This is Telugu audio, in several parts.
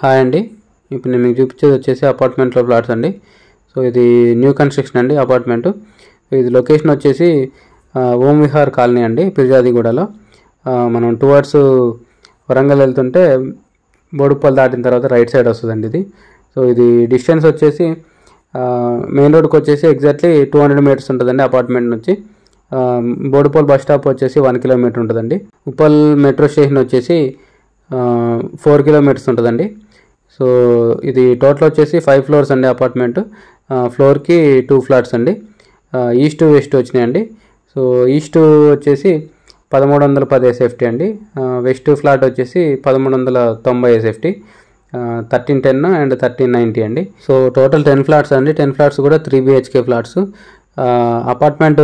హాయ్ అండి, ఇప్పుడు నేను మీకు చూపించేది వచ్చేసి అపార్ట్మెంట్లో ఫ్లాట్స్ అండి. సో ఇది న్యూ కన్స్ట్రక్షన్ అండి అపార్ట్మెంటు. ఇది లొకేషన్ వచ్చేసి ఓం విహార్ కాలనీ అండి, పిర్జాదిగూడలో. మనం టువర్డ్స్ వరంగల్ వెళ్తుంటే బోడుప్పల్ దాటిన తర్వాత రైట్ సైడ్ వస్తుందండి ఇది. సో ఇది డిస్టెన్స్ వచ్చేసి మెయిన్ రోడ్కి వచ్చేసి ఎగ్జాక్ట్లీ 200 మీటర్స్ ఉంటుందండి అపార్ట్మెంట్ నుంచి. బోడుప్పల్ బస్ స్టాప్ వచ్చేసి 1 కిలోమీటర్ ఉంటుందండి. ఉప్పల్ మెట్రో స్టేషన్ వచ్చేసి 4 కిలోమీటర్స్ ఉంటుందండి. సో ఇది టోటల్ వచ్చేసి 5 ఫ్లోర్స్ అండి అపార్ట్మెంట్. ఫ్లోర్కి 2 ఫ్లాట్స్ అండి. ఈస్ట్ వెస్ట్ వచ్చినాయండి. సో ఈస్ట్ వచ్చేసి 1310 SFT అండి. వెస్ట్ ఫ్లాట్ వచ్చేసి 1390 SFT, 1310 అండ్ 1390 అండి. సో టోటల్ 10 ఫ్లాట్స్ అండి. 10 ఫ్లాట్స్ కూడా 3 BHK ఫ్లాట్స్. అపార్ట్మెంట్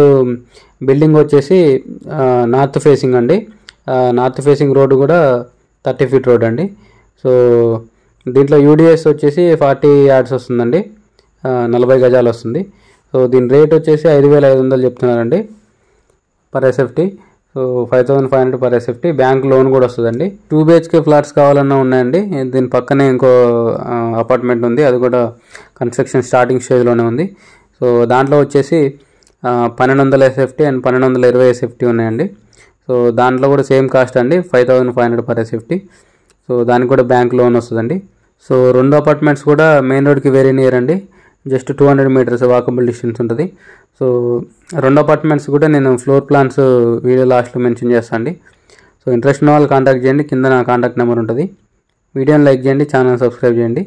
బిల్డింగ్ వచ్చేసి నార్త్ ఫేసింగ్ అండి. నార్త్ ఫేసింగ్ రోడ్ కూడా 30 ఫీట్ రోడ్ అండి. సో దీంట్లో UDS వచ్చేసి 40 yards వస్తుందండి, 40 గజాలు వస్తుంది. సో దీని రేట్ వచ్చేసి 5500 చెప్తున్నారండి per SFT. So 5500 per SFT. Bank loan కూడా వస్తుందండి. 2 BHK ఫ్లాట్స్ కావాలన్నా ఉన్నాయండి. దీని పక్కనే ఇంకో అపార్ట్మెంట్ ఉంది, అది కూడా కన్స్ట్రక్షన్ స్టార్టింగ్ స్టేజ్లోనే ఉంది. సో దాంట్లో వచ్చేసి 1200 SFT అండ్ 1220 SFT ఉన్నాయండి. సో దాంట్లో కూడా సేమ్ కాస్ట్ అండి, 5500 పర్ SFT. సో దానికి కూడా బ్యాంక్ లోన్ వస్తుందండి. సో 2 అపార్ట్మెంట్స్ కూడా మెయిన్ రోడ్కి వెరీ నియర్ అండి, జస్ట్ 200 మీటర్స్ వాకబుల్ డిస్టెన్స్ ఉంటుంది. సో 2 అపార్ట్మెంట్స్ కూడా నేను ఫ్లోర్ ప్లాన్స్ వీడియో లాస్ట్లో మెన్షన్ చేస్తాను అండి. సో ఇంట్రెస్ట్ ఉన్న వాళ్ళు కాంటాక్ట్ చేయండి, కింద నా కాంటాక్ట్ నెంబర్ ఉంటుంది. వీడియోని లైక్ చేయండి, ఛానల్ సబ్స్క్రైబ్ చేయండి.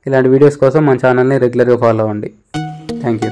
ఇలాంటి వీడియోస్ కోసం మన ఛానల్ని రెగ్యులర్గా ఫాలో అవ్వండి. Thank you.